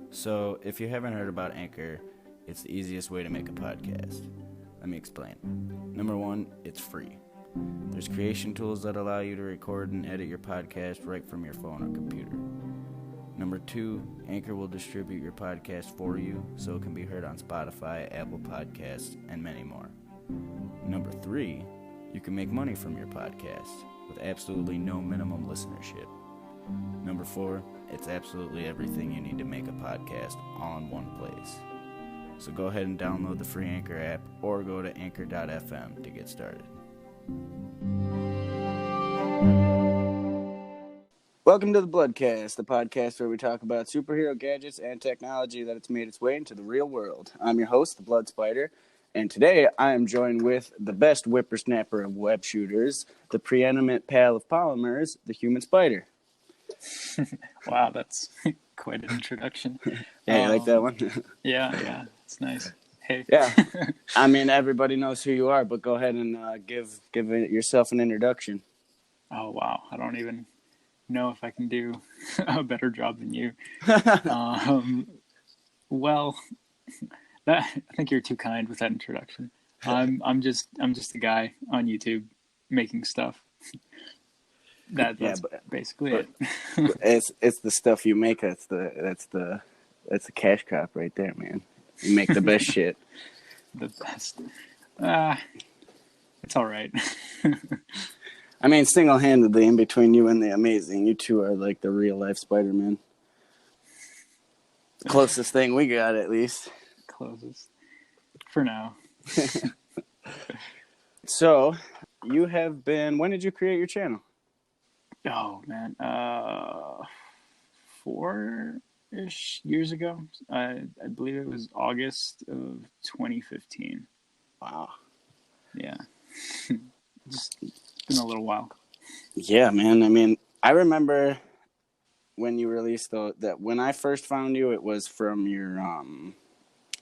So, if you haven't heard about Anchor, it's the easiest way to make a podcast. Let me explain. Number one, it's free. There's creation tools that allow you to record and edit your podcast right from your phone or computer. Number two, Anchor will distribute your podcast for you so it can be heard on Spotify, Apple Podcasts, and many more. Number three, you can make money from your podcast with absolutely no minimum listenership. Number four, it's absolutely everything you need to make a podcast all in one place. So go ahead and download the free Anchor app or go to anchor.fm to get started. Welcome to the Bloodcast, the podcast where we talk about superhero gadgets and technology that has made its way into the real world. I'm your host, the Blood Spider, and today I am joined with the best whippersnapper of web shooters, the preeminent pal of polymers, the human spider. Wow, that's quite an introduction. Yeah, you like that one? Yeah, it's nice. Hey. Yeah, I mean, everybody knows who you are, but go ahead and give yourself an introduction. Oh, wow. I don't even know if I can do a better job than you. Well, I think you're too kind with that introduction. I'm just a guy on YouTube making stuff. That's basically it. It's the stuff you make. That's the cash crop right there, man. You make the best shit. The best. It's all right. I mean, single-handedly, in between you and the Amazing, you two are like the real-life Spider-Man. The closest thing we got, at least. Closest. For now. So, you have been... When did you create your channel? Oh, man. 4-ish years ago. I believe it was August of 2015. Wow. Yeah. Just been a little while. Yeah, man. I mean, I remember when you released that when I first found you, it was from your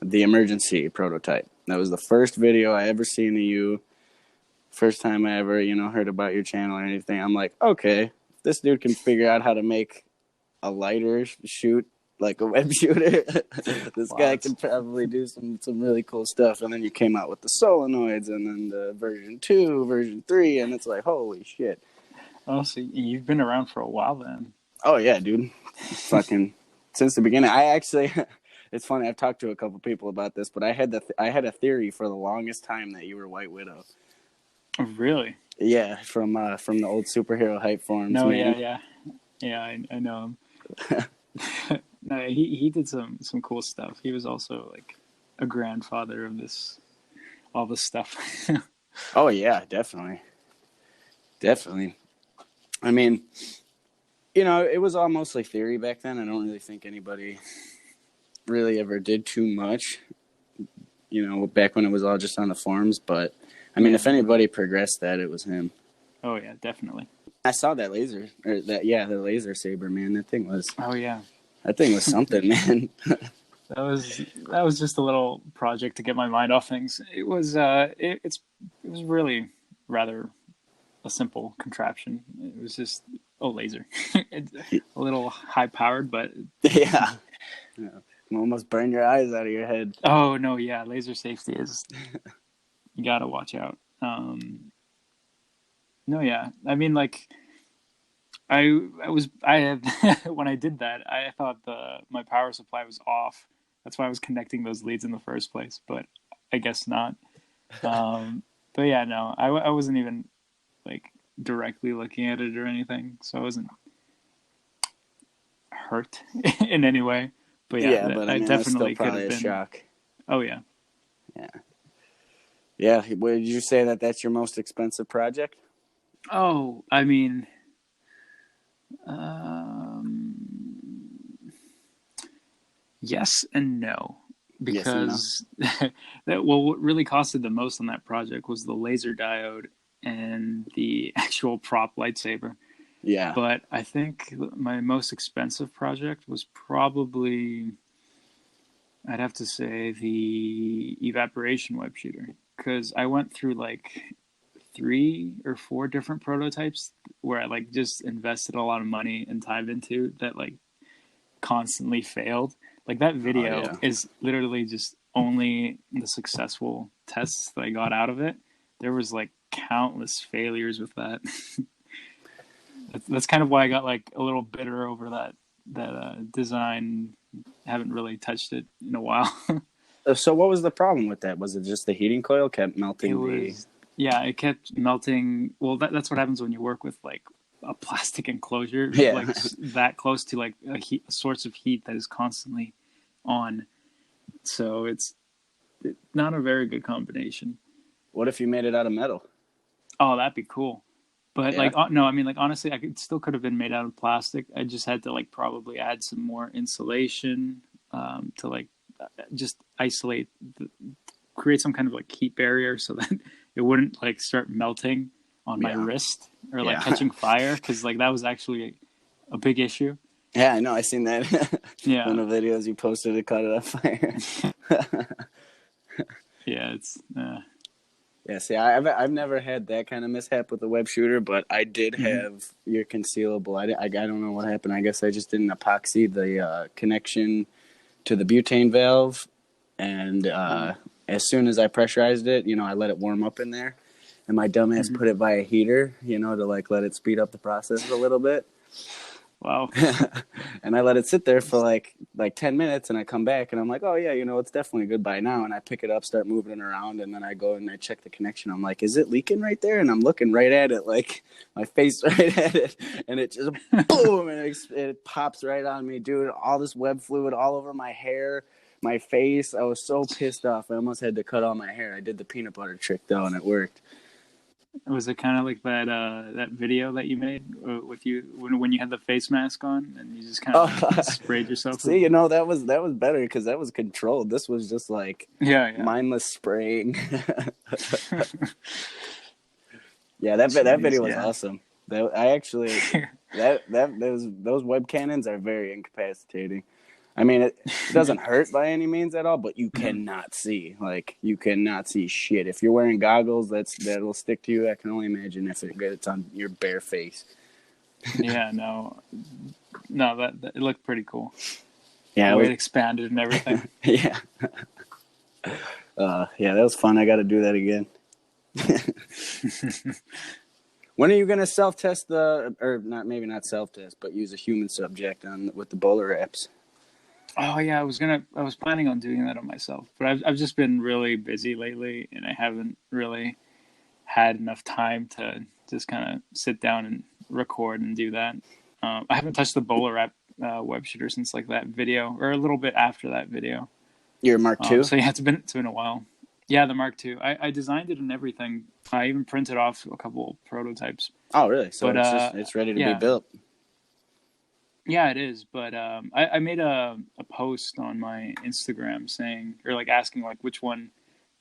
the emergency prototype. That was the first video I ever seen of you. First time I ever, heard about your channel or anything. I'm like, okay, this dude can figure out how to make a lighter shoot like a web shooter. This guy can probably do some really cool stuff. And then you came out with the solenoids and then the version 2, version 3, and it's like, holy shit. Oh, so you've been around for a while then. Oh, yeah, dude. Fucking since the beginning. I actually, it's funny, I've talked to a couple people about this, but I had a theory for the longest time that you were White Widow. Oh, really? Yeah, from the old superhero hype forums. No, man. Yeah, I know him. No, he did some cool stuff. He was also like a grandfather of all this stuff. Oh yeah, definitely. I mean, it was all mostly theory back then. I don't really think anybody really ever did too much, back when it was all just on the forums. But I mean, if anybody progressed that, it was him. Oh yeah, definitely. I saw that laser, the laser saber, man. That thing was. Oh yeah. That thing was something, man. That was just a little project to get my mind off things. It was it was really rather a simple contraption. It was just a laser. It's a little high powered, but yeah. Almost burn your eyes out of your head. Oh no, yeah, laser safety is you gotta watch out. No, yeah, I mean, like, I had when I did that, I thought my power supply was off. That's why I was connecting those leads in the first place, but I guess not. But yeah, no, I wasn't even like directly looking at it or anything, so I wasn't hurt in any way. But yeah, but I mean, definitely could have been a shock. Oh yeah. Yeah. Would you say that that's your most expensive project? Oh, I mean, yes and no, because what really costed the most on that project was the laser diode and the actual prop lightsaber. Yeah. But I think my most expensive project was probably, I'd have to say, the evaporation web shooter, because I went through like 3 or 4 different prototypes where I like just invested a lot of money and time into that like constantly failed. Like that video yeah. is literally just only the successful tests that I got out of it. There was like countless failures with that. That's kind of why I got like a little bitter over that design. Haven't really touched it in a while. So what was the problem with that? Was it just the heating coil kept It melting the? was, yeah, it kept melting. Well, that's what happens when you work with like a plastic enclosure, Yeah. like that close to like a source of heat that is constantly on. So it's not a very good combination. What if you made it out of metal? Oh, that'd be cool. But Yeah. like, no, I mean, like honestly, still could have been made out of plastic. I just had to like probably add some more insulation to like just isolate, create some kind of like heat barrier so that it wouldn't like start melting on my wrist or like catching fire, because like that was actually a big issue. Yeah, I know. I seen that. Yeah. One of the videos you posted, it caught it on fire. Yeah, it's Yeah, see, I've never had that kind of mishap with the web shooter, but I did have your concealable. I don't know what happened. I guess I just didn't epoxy the connection to the butane valve, and as soon as I pressurized it, I let it warm up in there, and my dumbass put it by a heater, to like let it speed up the process a little bit. wow. And I let it sit there for like 10 minutes, and I come back and I'm like, oh yeah, it's definitely good by now. And I pick it up, start moving it around, and then I go and I check the connection. I'm like, is it leaking right there? And I'm looking right at it, like my face right at it, and it just boom, and it pops right on me, dude. All this web fluid all over my hair, my face. I was so pissed off. I almost had to cut all my hair. I did the peanut butter trick though, and it worked. Was it kind of like that video that you made with you when you had the face mask on and you just kind of sprayed yourself? See, that was better because that was controlled. This was just like mindless spraying. Yeah, that video was awesome. Those web cannons are very incapacitating. I mean, it doesn't hurt by any means at all, but you cannot see. Like, you cannot see shit. If you're wearing goggles, that'll stick to you. I can only imagine if it gets on your bare face. Yeah, no, that it looked pretty cool. Yeah, the way it expanded and everything. Yeah. Yeah, that was fun. I got to do that again. When are you going to self-test maybe not self-test, but use a human subject with the bowler wraps? Oh yeah, I was planning on doing that on myself, but I've just been really busy lately, and I haven't really had enough time to just kind of sit down and record and do that. I haven't touched the bowler wrap web shooter since like that video, or a little bit after that video. Your Mark II? So yeah, it's been a while. Yeah, the Mark II. I designed it and everything. I even printed off a couple prototypes. Oh really? So it's ready to be built. Yeah, it is. But I made a post on my Instagram saying, or like asking like which one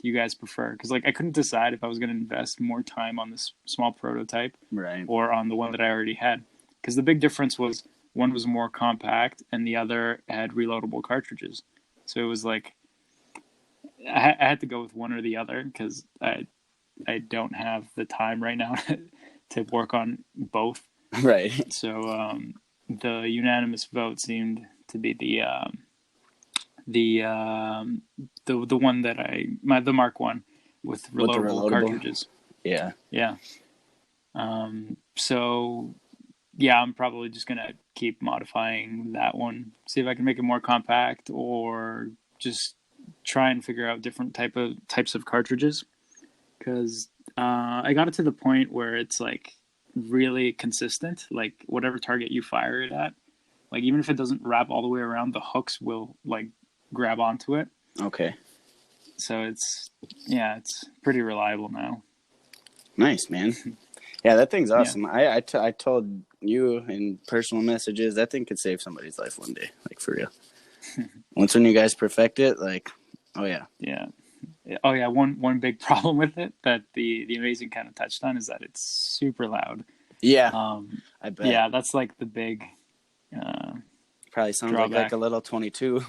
do you guys prefer? Because like I couldn't decide if I was going to invest more time on this small prototype, right, or on the one that I already had. Because the big difference was one was more compact and the other had reloadable cartridges. So it was like I had to go with one or the other because I don't have the time right now to work on both. Right. So the unanimous vote seemed to be the one that the Mark I with reloadable cartridges. Yeah. Yeah. So yeah, I'm probably just gonna keep modifying that one. See if I can make it more compact, or just try and figure out different types of cartridges. Because I got it to the point where it's like really consistent. Like whatever target you fire it at, like even if it doesn't wrap all the way around, the hooks will like grab onto it. Okay. So it's pretty reliable now. Nice, man. Yeah, that thing's awesome. Yeah. I told you in personal messages that thing could save somebody's life one day, like for real. Once when you guys perfect it, like, oh yeah. Yeah. Oh yeah. One big problem with it that the Amazing kind of touched on is that it's super loud. Yeah. I bet. Yeah, that's like the big. Probably sounds drawback. like a little 22.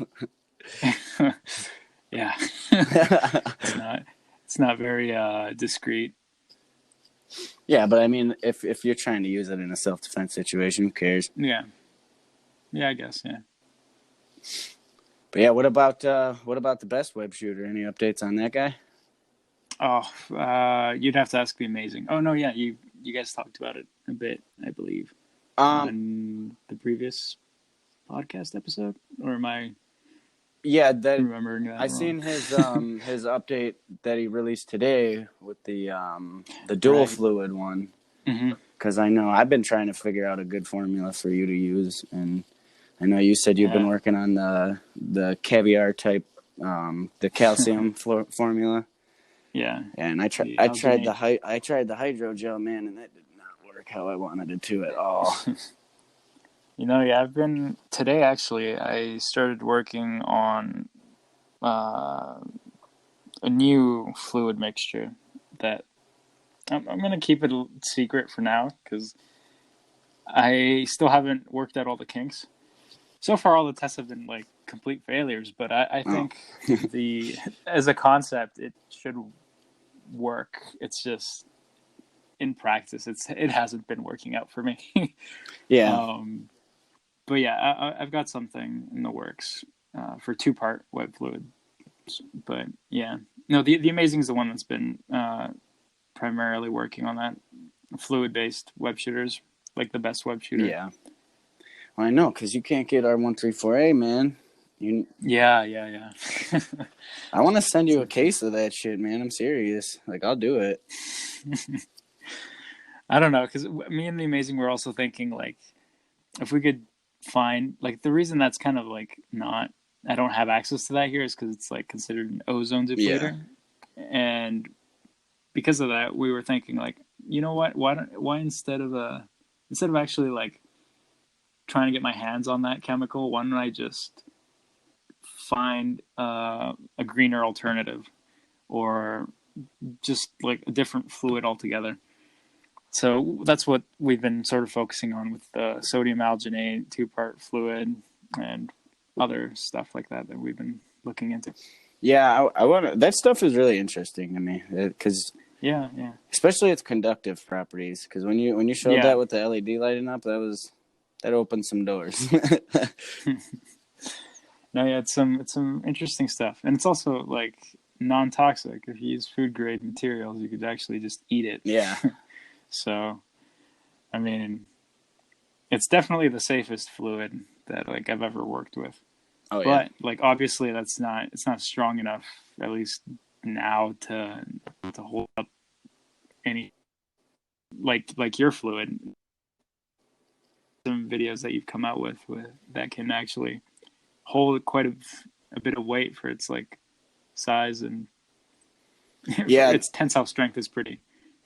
Yeah. It's not very discreet. Yeah, but I mean, if you're trying to use it in a self-defense situation, who cares? Yeah. Yeah, I guess. Yeah. But yeah, what about the best web shooter? Any updates on that guy? Oh, you'd have to ask the amazing. Oh no, yeah, you guys talked about it a bit, I believe, Um, on the previous podcast episode, or am I yeah, that remembering that I wrong? seen his update that he released today with the dual Right. fluid one. Mm-hmm. Because I know I've been trying to figure out a good formula for you to use, and I know you said you've been Yeah. working on the caviar type, the calcium formula. Yeah. And I The tried alginate. I tried the hydrogel, man, and that did not work how I wanted it to at all. Yeah, I've been today actually. I started working on uh, a new fluid mixture that I'm gonna keep it a secret for now because I still haven't worked out all the kinks. So far, all the tests have been like complete failures, but I Oh, think the as a concept it should work. It's just in practice, it hasn't been working out for me. yeah, um, but yeah, I've got something in the works for 2-part web fluid. But yeah, no, the amazing is the one that's been primarily working on that fluid based web shooters, like the best web shooter. yeah. Well, I know because you can't get R134A, man. You, Yeah. I want to send you a So, case of that shit, man. I'm serious. Like I'll do it. I don't know, because me and the amazing were also thinking like if we could find like the reason that's kind of like not I don't have access to that here is because it's like considered an ozone Yeah, depleter, and because of that we were thinking like you know what why instead of actually like trying to get my hands on that chemical, why don't I just find a greener alternative or just like a different fluid altogether. So that's what we've been sort of focusing on with the sodium alginate 2-part fluid and other stuff like that that we've been looking into. yeah. I want to. That stuff is really interesting to me because Yeah. especially its conductive properties. Because when you showed Yeah. that with the LED lighting up, that opened some doors. No, yeah, it's some interesting stuff. And it's also like non-toxic. If you use food grade materials, you could actually just eat it. Yeah. So, I mean, it's definitely the safest fluid that like I've ever worked with. Oh yeah. But like obviously it's not strong enough at least now to hold up any like your fluid. Some videos that you've come out with that can actually hold quite a bit of weight for its like size, and Yeah. its tensile strength is pretty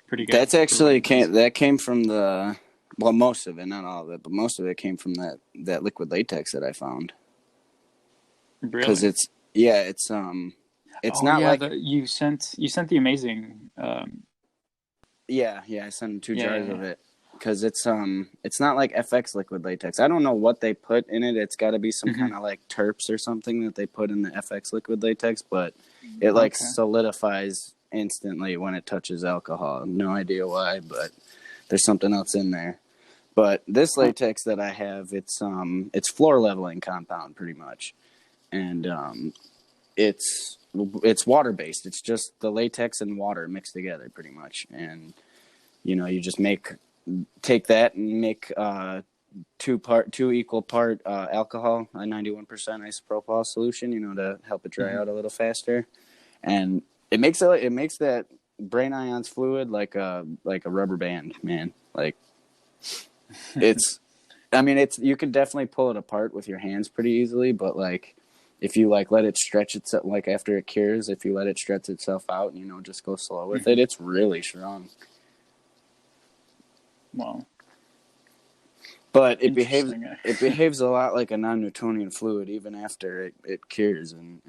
good That's for what actually it does. came from most of it, not all of it, but most of it came from that liquid latex that I found. Because Really? it's Oh not yeah, like. the you sent the amazing Yeah, I sent him two jars yeah. of it because it's not like FX liquid latex. I don't know what they put in it. It's got to be some Mm-hmm. kind of like terps or something that they put in the FX liquid latex, but it like Okay. solidifies instantly when it touches alcohol. No idea why, but there's something else in there. But this Huh. latex that I have, it's floor leveling compound pretty much, and it's water based. It's just the latex and water mixed together pretty much, and you just take that and make two equal part alcohol, a 91% isopropyl solution, to help it dry Mm-hmm. out a little faster, and it makes that brain ions fluid like a rubber band, man. Like it's, I mean, you can definitely pull it apart with your hands pretty easily, but like if you like let it stretch itself, like after it cures, if you let it stretch itself out and just go slow with Mm-hmm. it, it's really strong. Well, But interesting. it behaves a lot like a non-Newtonian fluid even after it cures and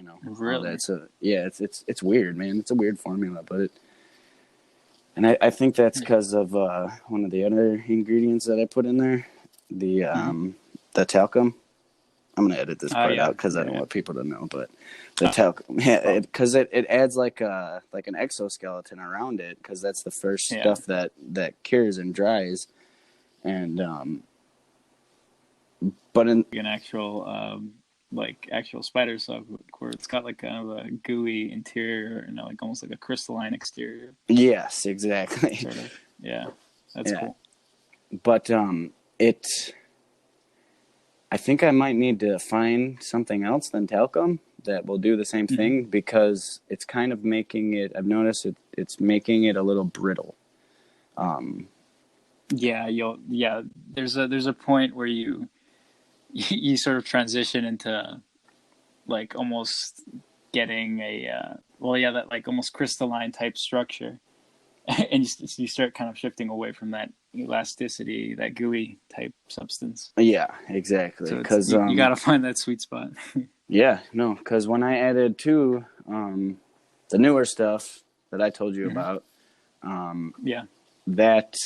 all Really? that. So yeah, it's weird, man. It's a weird formula, but I think that's because of one of the other ingredients that I put in there, the Mm-hmm. the talcum. I'm gonna edit this part Yeah, out because I don't yeah. want people to know, but the Oh, talcum, yeah, well, because it adds like an exoskeleton around it because that's the first yeah, stuff that cures and dries, and but in an actual like actual spider silk, where it's got like kind of a gooey interior and like almost like a crystalline exterior. Yes, exactly. Sort of. Yeah, that's Yeah. cool. But it. I think I might need to find something else than talcum that will do the same thing, because it's kind of making it. I've noticed it's making it a little brittle. Yeah, there's a point where you sort of transition into like almost getting a that like almost crystalline type structure, and you start kind of shifting away from that elasticity, that gooey type substance. Yeah, exactly. So Because you got to find that sweet spot. yeah, no, because when I added to the newer stuff that I told you about, Yeah. that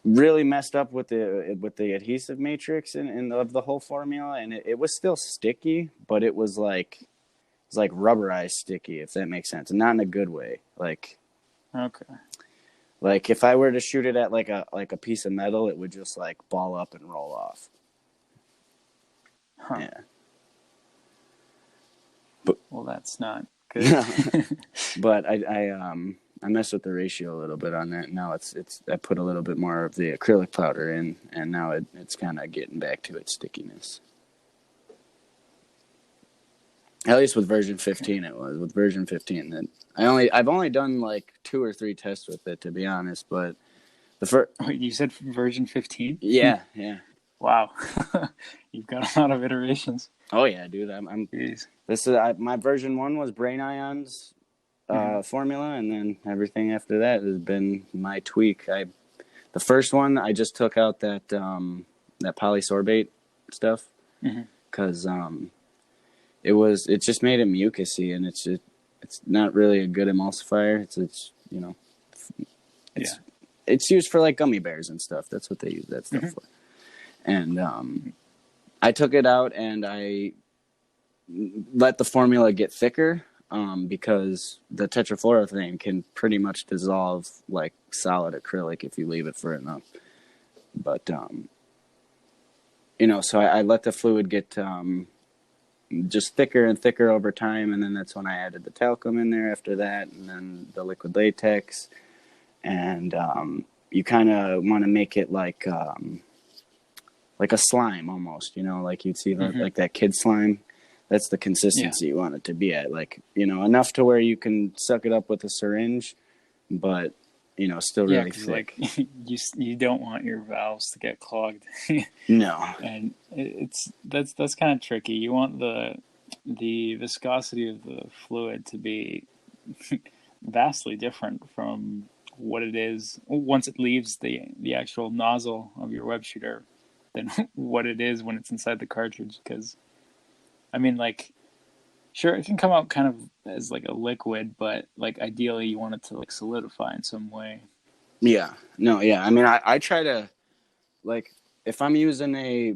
really messed up with the adhesive matrix and of the whole formula, and it was still sticky, but it was like rubberized sticky, if that makes sense, and not in a good way. Okay. Like if I were to shoot it at like a piece of metal, it would just like ball up and roll off. Huh. Yeah. Well, that's not good. But I messed with the ratio a little bit on that. Now it's I put a little bit more of the acrylic powder in, and now it's kind of getting back to its stickiness. At least with version 15, it was. With version 15, that I've only done like 2 or 3 tests with it, to be honest. But the first, Wait, you said version 15? yeah. Wow. You've got a lot of iterations. Oh yeah, dude. Jeez. This is my version 1 was Brain Ion's formula, and then everything after that has been my tweak. The first one I just took out that polysorbate stuff, because it just made it mucusy, and it's not really a good emulsifier. It's used for like gummy bears and stuff. That's what they use that stuff for. And I took it out and I let the formula get thicker, because the tetrafluoroethane can pretty much dissolve like solid acrylic if you leave it for enough. But so I let the fluid get just thicker and thicker over time, and then that's when I added the talcum in there after that, and then the liquid latex, and you kind of want to make it like a slime almost, like you'd see like that kid slime. That's the consistency you want it to be at, like, enough to where you can suck it up with a syringe, but still really thick. Like you don't want your valves to get clogged. No. And that's kind of tricky. You want the viscosity of the fluid to be vastly different from what it is once it leaves the actual nozzle of your web shooter than what it is when it's inside the cartridge. Because I mean, like, sure, it can come out kind of as like a liquid, but like ideally you want it to like solidify in some way. Yeah. No, yeah. I mean, I try to, like, if I'm using a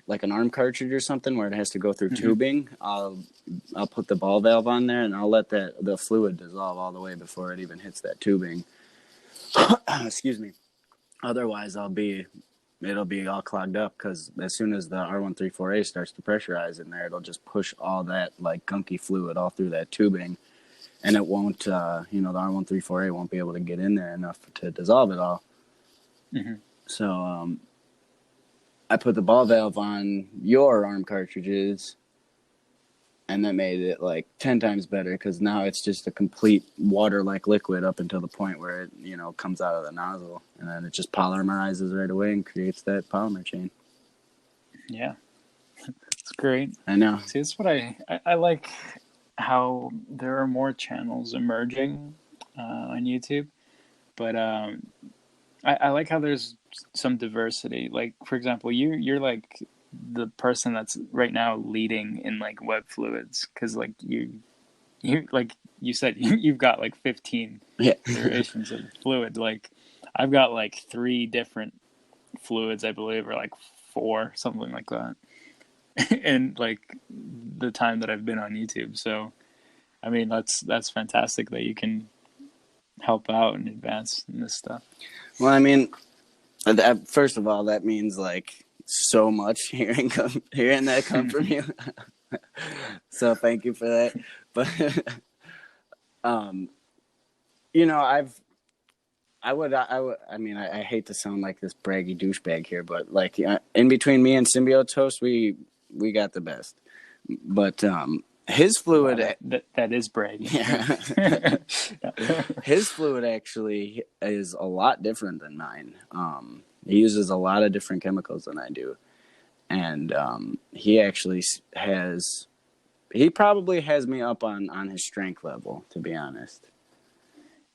like an arm cartridge or something where it has to go through tubing, I'll put the ball valve on there, and I'll let the fluid dissolve all the way before it even hits that tubing. Excuse me. Otherwise, it'll be all clogged up, because as soon as the R134A starts to pressurize in there, it'll just push all that like gunky fluid all through that tubing, and it won't, the R134A won't be able to get in there enough to dissolve it all. So I put the ball valve on your arm cartridges, and that made it like 10 times better, because now it's just a complete water-like liquid up until the point where it, comes out of the nozzle, and then it just polymerizes right away and creates that polymer chain. Yeah, it's great. I know. See, that's what I like, how there are more channels emerging on YouTube, but I like how there's some diversity. Like, for example, you're like the person that's right now leading in like web fluids, because like you like you said you've got like 15 iterations of fluid. Like I've got like 3 different fluids, I believe, or like 4, something like that. And like the time that I've been on YouTube. So I mean, that's fantastic that you can help out and advance in this stuff. Well, I mean, first of all, that means like so much hearing that come from you. So thank you for that. But you know, I mean, I hate to sound like this braggy douchebag here, but like in between me and Symbiote Toast, we got the best. But his fluid, wow, that is bragging. yeah. His fluid actually is a lot different than mine. He uses a lot of different chemicals than I do, and he actually he probably has me up on his strength level, to be honest.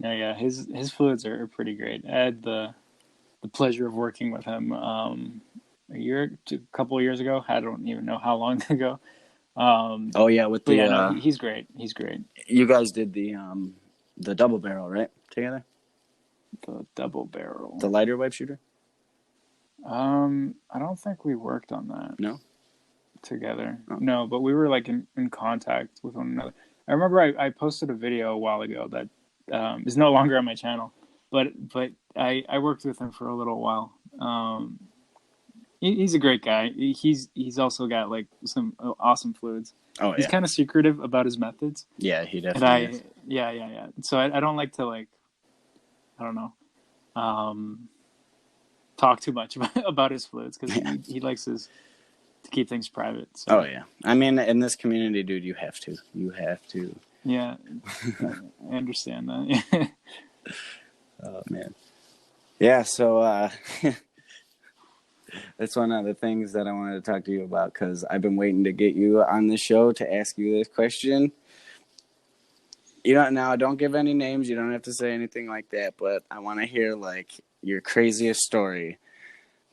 No, yeah, his fluids are pretty great. I had the pleasure of working with him a couple of years ago. I don't even know how long ago. Oh yeah, with But yeah, no, he's great. He's great. you guys did the double barrel, right? Together? The double barrel. The lighter web shooter? I don't think we worked on that. No? Together. Oh. No, but we were like in contact with one another. I remember I posted a video a while ago that is no longer on my channel, but I worked with him for a little while. He's a great guy. He's also got like some awesome fluids. Oh, yeah. He's kind of secretive about his methods. Yeah, he definitely is. Yeah. So I don't like to like, I don't know, talk too much about his fluids because he likes to keep things private. So. Oh yeah, I mean, in this community, dude, you have to. Yeah, I understand that. Oh man, yeah. So that's one of the things that I wanted to talk to you about because I've been waiting to get you on the show to ask you this question. You don't now. Don't give any names. You don't have to say anything like that. But I want to hear like your craziest story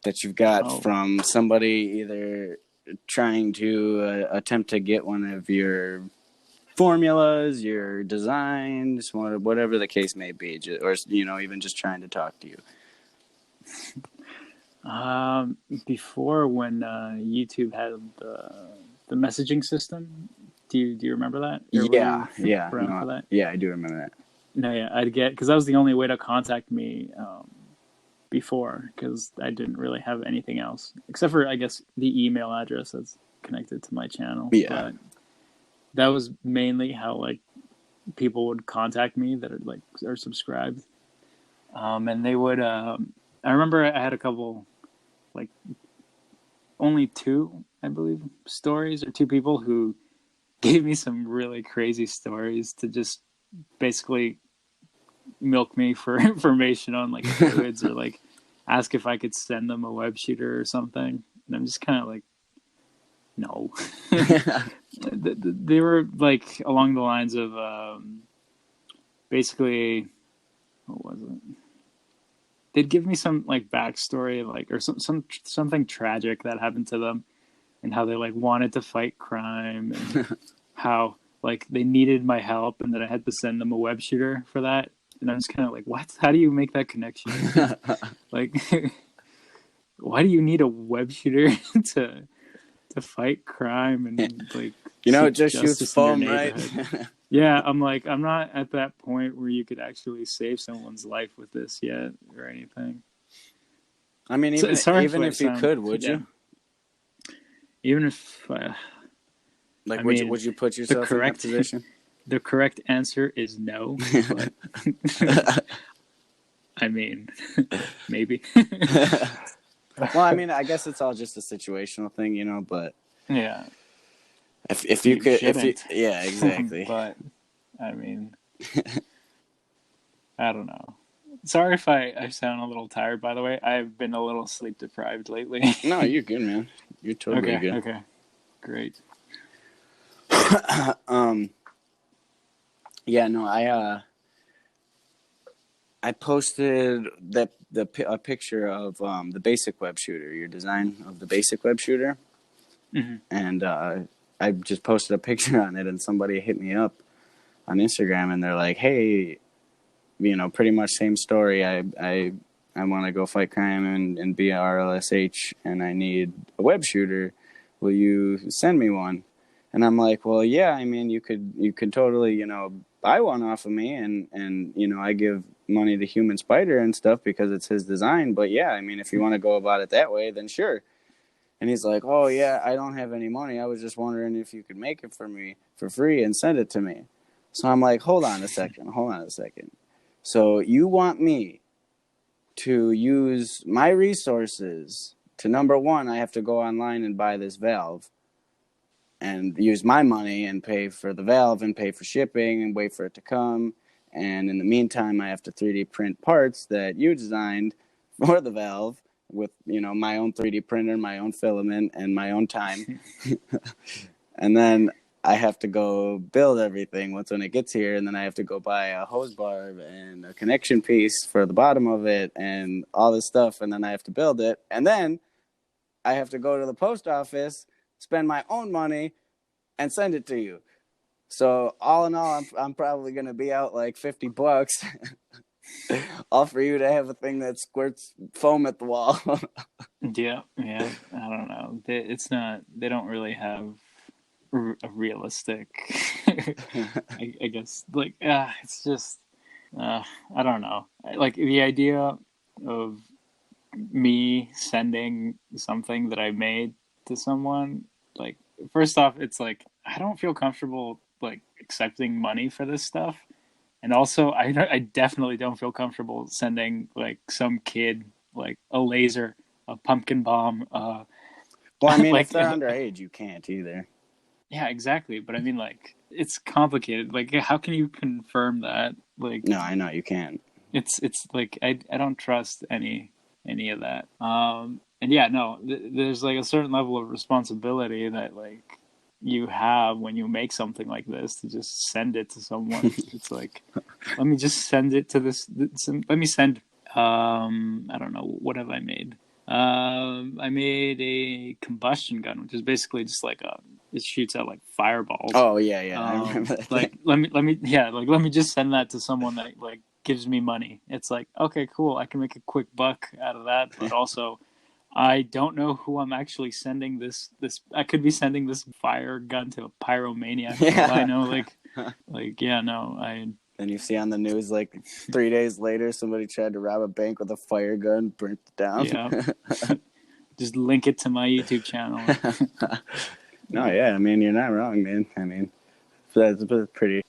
that you've got from somebody either trying to attempt to get one of your formulas, your designs, whatever the case may be, or even just trying to talk to you. Before when YouTube had the messaging system, do you remember that? Yeah. For that? Yeah, I do remember that. No, yeah, I'd get because that was the only way to contact me before because I didn't really have anything else except for I guess the email address that's connected to my channel. Yeah. But that was mainly how like people would contact me that are subscribed, and they would. I remember I had a couple, like only two, I believe, stories or two people who gave me some really crazy stories to just basically milk me for information on like fluids or like ask if I could send them a web shooter or something. And I'm just kind of like, no. They were like along the lines of basically, what was it? They'd give me some like backstory, like or something tragic that happened to them, and how they like wanted to fight crime, and how like they needed my help, and that I had to send them a web shooter for that. And I'm just kind of like, what? How do you make that connection? Like, why do you need a web shooter to fight crime and like it just shoots foam, right? Yeah, I'm like, I'm not at that point where you could actually save someone's life with this yet or anything. I mean, even if you could, would you? Even if, would you put yourself in that position? The correct answer is no. But I mean, maybe. Well, I mean, I guess it's all just a situational thing, but yeah. If you could, yeah, exactly. But I mean, I don't know. Sorry if I sound a little tired. By the way, I've been a little sleep deprived lately. No, you're good, man. You're totally good. Okay, great. Yeah, no, I posted a picture of the basic web shooter, your design of the basic web shooter, and I just posted a picture on it, and somebody hit me up on Instagram, and they're like, "Hey, pretty much same story. I want to go fight crime and be a RLSH, and I need a web shooter. Will you send me one?" And I'm like, "Well, yeah. I mean, you could totally, buy one off of me, and I give money to Human Spider and stuff because it's his design. But yeah, I mean, if you want to go about it that way, then sure." And he's like, oh, yeah, I don't have any money. I was just wondering if you could make it for me for free and send it to me. So I'm like, hold on a second. So you want me to use my resources to, number one, I have to go online and buy this valve and use my money and pay for the valve and pay for shipping and wait for it to come. And in the meantime, I have to 3D print parts that you designed for the valve with, my own 3D printer, my own filament, and my own time. And then I have to go build everything when it gets here, and then I have to go buy a hose barb and a connection piece for the bottom of it and all this stuff, and then I have to build it. And then I have to go to the post office, spend my own money, and send it to you. So all in all, I'm probably going to be out like $50 all for you to have a thing that squirts foam at the wall. Yeah. I don't know. They don't really have a realistic, I guess, like, it's just, I don't know. Like the idea of me sending something that I made to someone, like, first off, it's like, I don't feel comfortable like accepting money for this stuff. And also, I definitely don't feel comfortable sending like some kid like a laser, a pumpkin bomb. Well, I mean, like, if they're underage, you can't either. Yeah, exactly. But I mean, like, it's complicated. Like, how can you confirm that? Like, No, I know you can't. It's like I don't trust any of that. And yeah, no, there's like a certain level of responsibility that like you have when you make something like this to just send it to someone. It's like, let me just send it to let me send, I don't know, what have I made? I made a combustion gun, which is basically just like it shoots out like fireballs. Oh yeah, I remember that. Like, let me just send that to someone that like gives me money. It's like, okay, cool, I can make a quick buck out of that, but also I don't know who I'm actually sending this. I could be sending this fire gun to a pyromaniac. Yeah. I know, yeah, no, And you see on the news, like 3 days later, somebody tried to rob a bank with a fire gun, burnt it down. Yeah. Just link it to my YouTube channel. No, yeah, I mean, you're not wrong, man. I mean, that's pretty.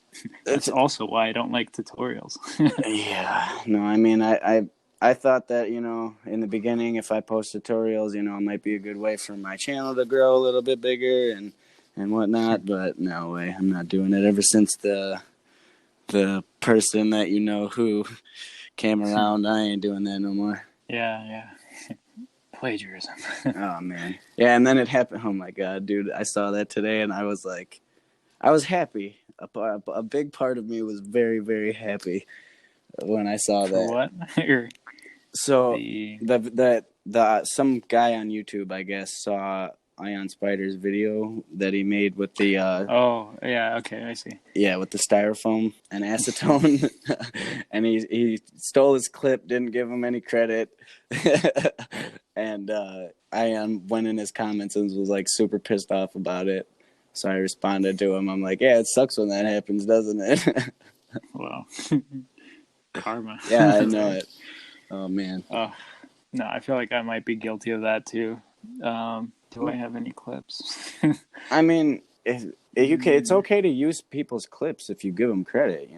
That's also why I don't like tutorials. Yeah, no, I mean, I thought that, in the beginning, if I post tutorials, it might be a good way for my channel to grow a little bit bigger and whatnot, but no way, I'm not doing it. Ever since the person that who came around, I ain't doing that no more. Yeah. Plagiarism. Oh, man. Yeah, and then it happened. Oh, my God, dude. I saw that today, and I was like, I was happy. A big part of me was very, very happy when I saw that. What? So, some guy on YouTube, I guess, saw Ion Spider's video that he made with the... oh, yeah, okay, I see. Yeah, with the styrofoam and acetone. And he stole his clip, didn't give him any credit. And Ion went in his comments and was like super pissed off about it. So I responded to him. I'm like, yeah, it sucks when that happens, doesn't it? Wow. Karma. Yeah, I know it. Oh, man. No, I feel like I might be guilty of that too. Do I have any clips? I mean, it's okay to use people's clips if you give them credit,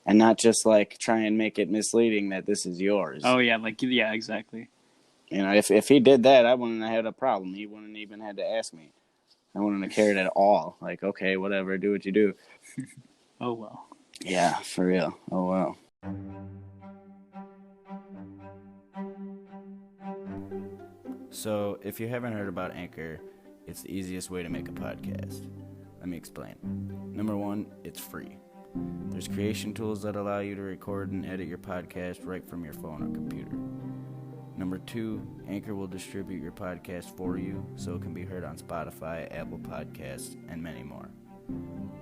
and not just like try and make it misleading that this is yours. Oh yeah, yeah, exactly. If he did that, I wouldn't have had a problem. He wouldn't even had to ask me. I wouldn't have cared at all. Like, okay, whatever, do what you do. Oh well. Yeah, for real. Oh well. So, if you haven't heard about Anchor, it's the easiest way to make a podcast. Let me explain. Number one, it's free. There's creation tools that allow you to record and edit your podcast right from your phone or computer. Number two, Anchor will distribute your podcast for you so it can be heard on Spotify, Apple Podcasts, and many more.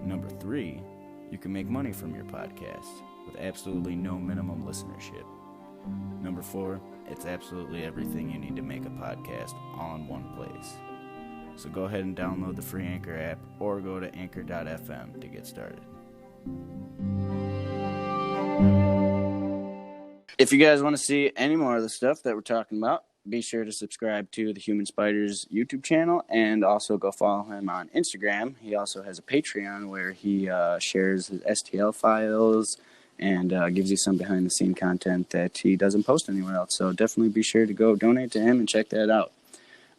Number three, you can make money from your podcast with absolutely no minimum listenership. Number four, it's absolutely everything you need to make a podcast all in one place. So go ahead and download the free Anchor app or go to anchor.fm to get started. If you guys want to see any more of the stuff that we're talking about, be sure to subscribe to the Human Spiders YouTube channel and also go follow him on Instagram. He also has a Patreon where he shares his STL files and gives you some behind-the-scene content that he doesn't post anywhere else. So definitely be sure to go donate to him and check that out.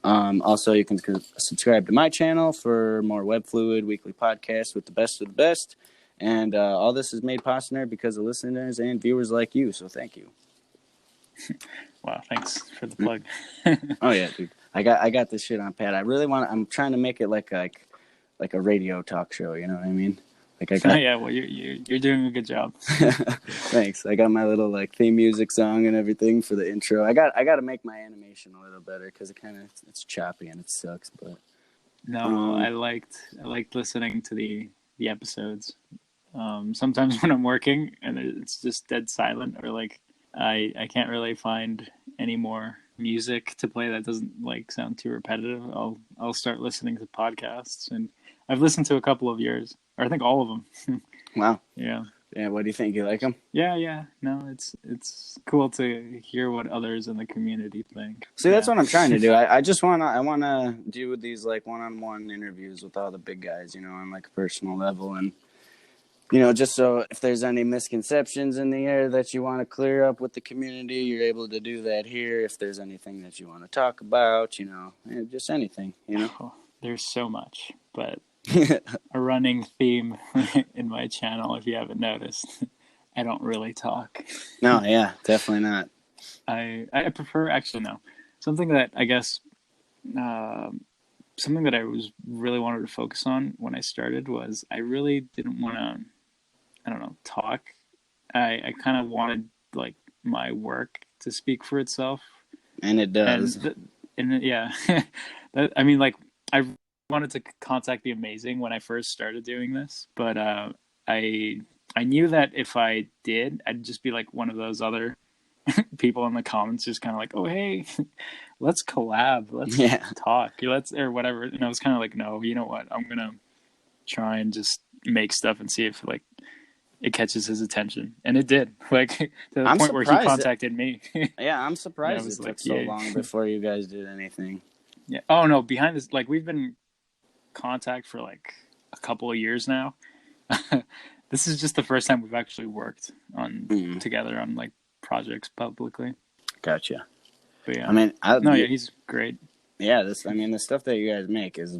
Also, you can subscribe to my channel for more Web Fluid weekly podcasts with the best of the best. And all this is made possible because of listeners and viewers like you. So thank you. Wow, thanks for the plug. Oh yeah, dude. I got this shit on pat. I'm trying to make it like a radio talk show. You know what I mean? Like I got. Yeah, well, you're doing a good job. Thanks. I got my little like theme music song and everything for the intro. I got to make my animation a little better because it's choppy and it sucks. But no, I liked listening to the episodes. Sometimes when I'm working and it's just dead silent, or like I can't really find any more music to play that doesn't like sound too repetitive, I'll start listening to podcasts, and I've listened to a couple of yours, or I think all of them. Wow. Yeah. Yeah. What do you think? You like them? Yeah. No, it's cool to hear what others in the community think. See, that's what I'm trying to do. I wanna do these like one-on-one interviews with all the big guys, you know, on like a personal level, and you know, just so if there's any misconceptions in the air that you want to clear up with the community, you're able to do that here. If there's anything that you want to talk about, you know, just anything, you know. Oh, there's so much, but a running theme in my channel, if you haven't noticed, I don't really talk. No, yeah, definitely not. I prefer, actually, no. Something that I guess, something that I was really wanted to focus on when I started was I really didn't want to, I don't know, talk. I kind of wanted like my work to speak for itself. And it does. And yeah, I mean, like I wanted to contact the amazing when I first started doing this, but I knew that if I did, I'd just be like one of those other people in the comments, just kind of like, oh hey, let's collab, let's talk, or whatever. And I was kind of like, no, you know what? I'm gonna try and just make stuff and see if like it catches his attention, and it did. Like to the point where he contacted me. Yeah, I'm surprised it took so long before you guys did anything. Yeah. Oh no, behind this, like we've been in contact for like a couple of years now. This is just the first time we've actually worked on together on like projects publicly. Gotcha. But yeah, I mean, he's great. Yeah, the stuff that you guys make is,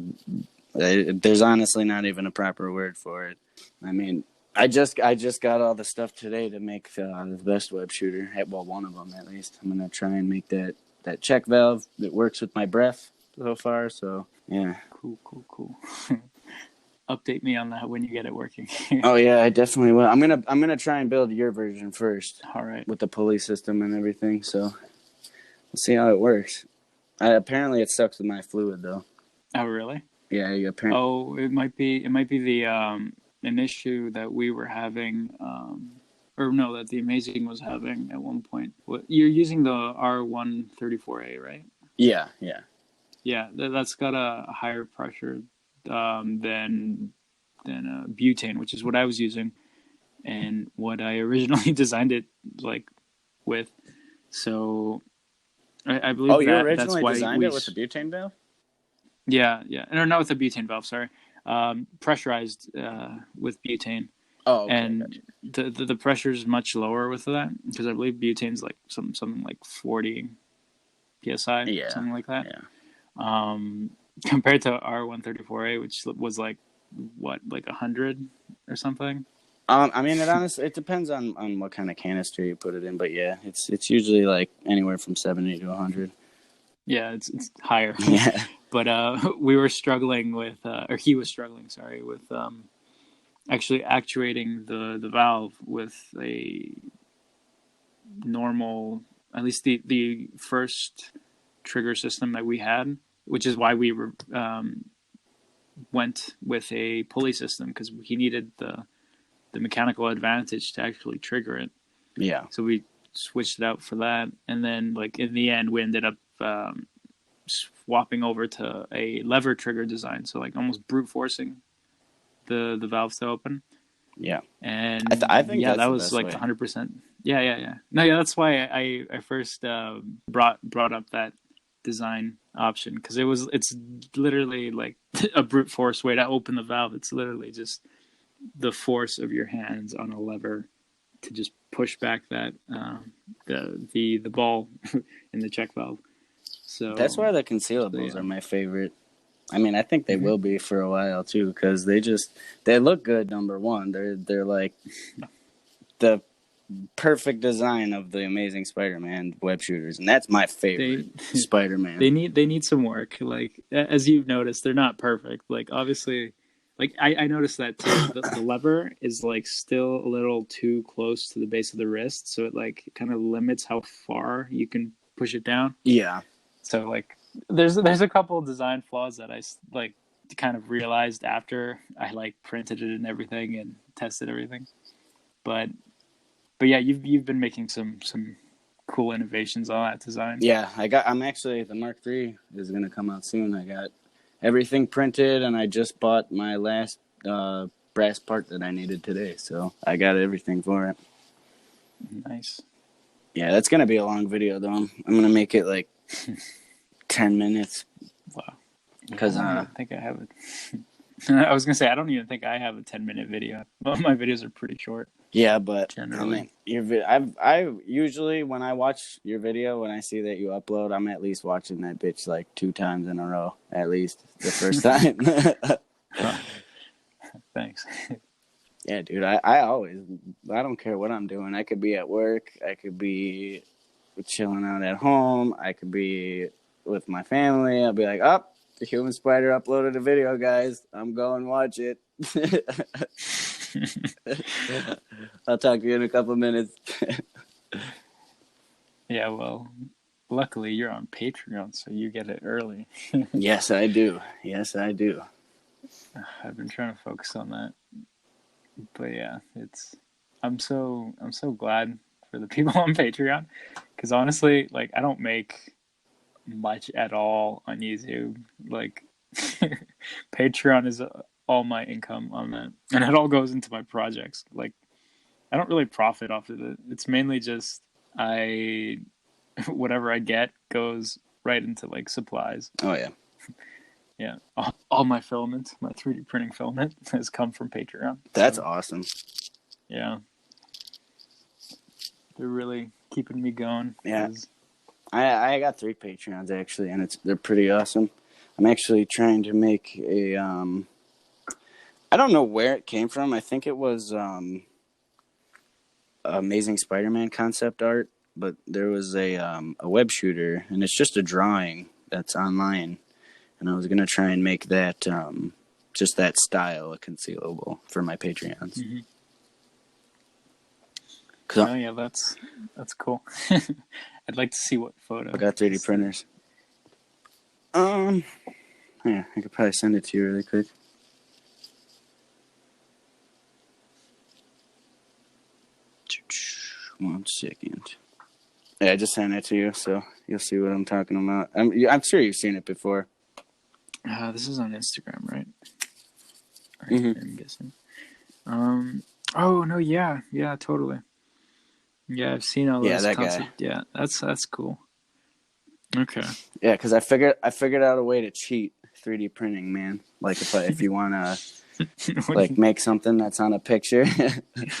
there's honestly not even a proper word for it. I mean, I just got all the stuff today to make the best web shooter. Well, one of them at least. I'm gonna try and make that check valve that works with my breath so far. So yeah. Cool. Update me on that when you get it working. Oh yeah, I definitely will. I'm gonna try and build your version first. All right. With the pulley system and everything. So we'll see how it works. Apparently, it sucks with my fluid though. Oh really? Yeah. Apparently. Oh, it might be the an issue that we were having, or no, that the Amazing was having at one point. You're using the R134A, right? Yeah. Yeah, that's got a higher pressure than butane, which is what I was using, and what I originally designed it like with. So I believe. Oh, you originally designed it with the butane valve? Yeah, or not with the butane valve. Sorry. Pressurized with butane. Oh, okay, and gotcha. The pressure is much lower with that because I believe butane's like something like 40 psi, something like that. Yeah. Compared to R134A, which was like 100 or something. I mean, it depends on what kind of canister you put it in, but yeah, it's usually like anywhere from 70 to 100. Yeah, it's higher. Yeah. But we were struggling with, or he was struggling, sorry, with actually actuating the valve with a normal, at least the first trigger system that we had, which is why we went with a pulley system, because he needed the mechanical advantage to actually trigger it. Yeah. So we switched it out for that, and then like in the end we ended up swapping over to a lever trigger design, so like almost brute forcing the valves to open. Yeah. And I think that that's was like the 100%. Yeah. No, yeah, that's why I first brought up that design option, because it's literally like a brute force way to open the valve. It's literally just the force of your hands on a lever to just push back that the ball in the check valve. That's So, why the so concealables yeah. are my favorite. I mean, I think they Hmm. will be for a while too, because they look good. Number one, they're like the perfect design of the Amazing Spider-Man web shooters, and that's my favorite They Spider-Man. they need some work. Like, as you've noticed, they're not perfect. Like, obviously, like I noticed that too. The lever is like still a little too close to the base of the wrist, so it like kind of limits how far you can push it down. Yeah, So like there's a couple of design flaws that I like kind of realized after I like printed it and everything and tested everything. But yeah, you've been making some cool innovations on that design. yeah. I'm actually the Mark III is gonna come out soon. I got everything printed, and I just bought my last brass part that I needed today, so I got everything for it. Nice. Yeah, that's gonna be a long video though. I'm gonna make it like 10 minutes Wow. I because don't even think I have it. I was gonna say I don't even think I have a 10-minute video. Well, my videos are pretty short yeah, but I generally. mean, I usually when I watch your video, when I see that you upload, I'm at least watching that bitch like 2 times in a row, at least the first time. Thanks. Yeah, dude, I don't care what I'm doing. I could be at work, I could be chilling out at home, I could be with my family. I'll be like, oh, the human spider uploaded a video, guys. I'm going to watch it. I'll talk to you in a couple minutes. Yeah, well, luckily you're on Patreon, so you get it early. Yes, I do. Yes, I do. I've been trying to focus on that, but yeah, I'm so glad for the people on Patreon, because honestly, like I don't make much at all on YouTube. Like Patreon is all my income on that, and it all goes into my projects. Like I don't really profit off of it. It's mainly just I whatever I get goes right into like supplies. Oh yeah, Yeah, all my filament, my 3D printing filament, has come from Patreon. that's So awesome. yeah, they're really keeping me going. Yeah, I got 3 Patreons actually, and they're pretty awesome. I'm actually trying to make a I don't know where it came from. I think it was Amazing Spider-Man concept art, but there was a web shooter, and it's just a drawing that's online, and I was gonna try and make that just that style a concealable for my Patreons. Mm-hmm. Cause Oh yeah, that's cool. I'd like to see what photo. I got 3D printers. Yeah, I could probably send it to you really quick. One second. Yeah, I just sent it to you, so you'll see what I'm talking about. I'm sure you've seen it before. This is on Instagram, right? Mm-hmm. I'm guessing. Oh no, yeah, totally. Yeah, I've seen all Yeah, those that concepts. guy. Yeah, that's cool. Okay. Yeah, because I figured out a way to cheat 3D printing, man. Like if you wanna like make something that's on a picture.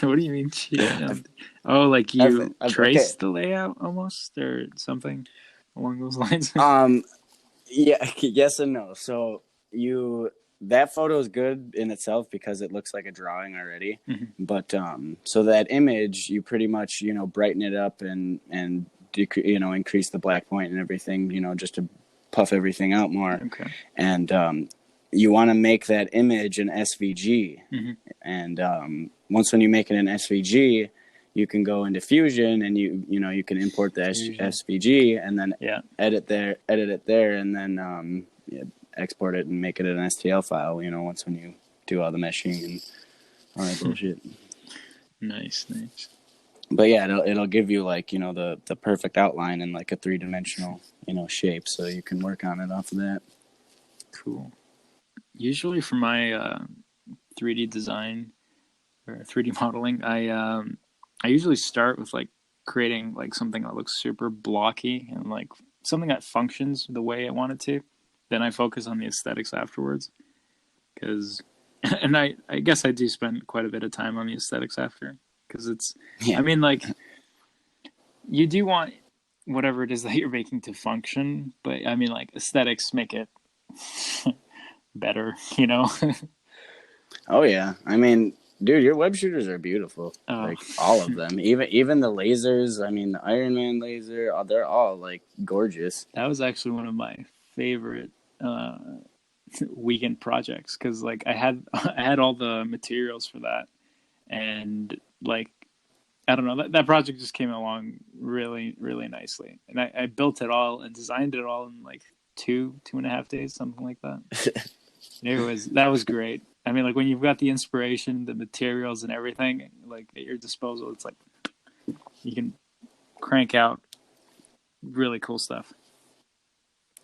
What do you mean cheating? Oh, like you Okay. trace the layout almost, or something along those lines? Yeah, yes and no. So that photo is good in itself because it looks like a drawing already. Mm-hmm. But so that image, you pretty much brighten it up and increase the black point and everything, just to puff everything out more. Okay. And you want to make that image an SVG. Mm-hmm. And once when you make it an SVG, you can go into Fusion and you can import the SVG and then edit it there, and then export it and make it an STL file. Once when you do all the meshing and all that bullshit. Nice. But yeah, it'll give you like the perfect outline in like a 3-dimensional shape, so you can work on it off of that. Cool. Usually for my 3D design or 3D modeling, I usually start with like creating like something that looks super blocky and like something that functions the way I want it to. Then I focus on the aesthetics afterwards. Because, and I guess I do spend quite a bit of time on the aesthetics after. Because it's, Yeah. I mean, like, you do want whatever it is that you're making to function, but I mean, like, aesthetics make it better, you know? Oh yeah. I mean, dude, your web shooters are beautiful. Oh, Like all of them. Even the lasers. I mean, the Iron Man laser. They're all like gorgeous. that was actually one of my favorite uh, weekend projects because, like, I had all the materials for that, and like, I don't know, that project just came along really, really nicely, and I built it all and designed it all in like 2.5 days, something like that. That was great. I mean, like when you've got the inspiration, the materials, and everything like at your disposal, it's like you can crank out really cool stuff.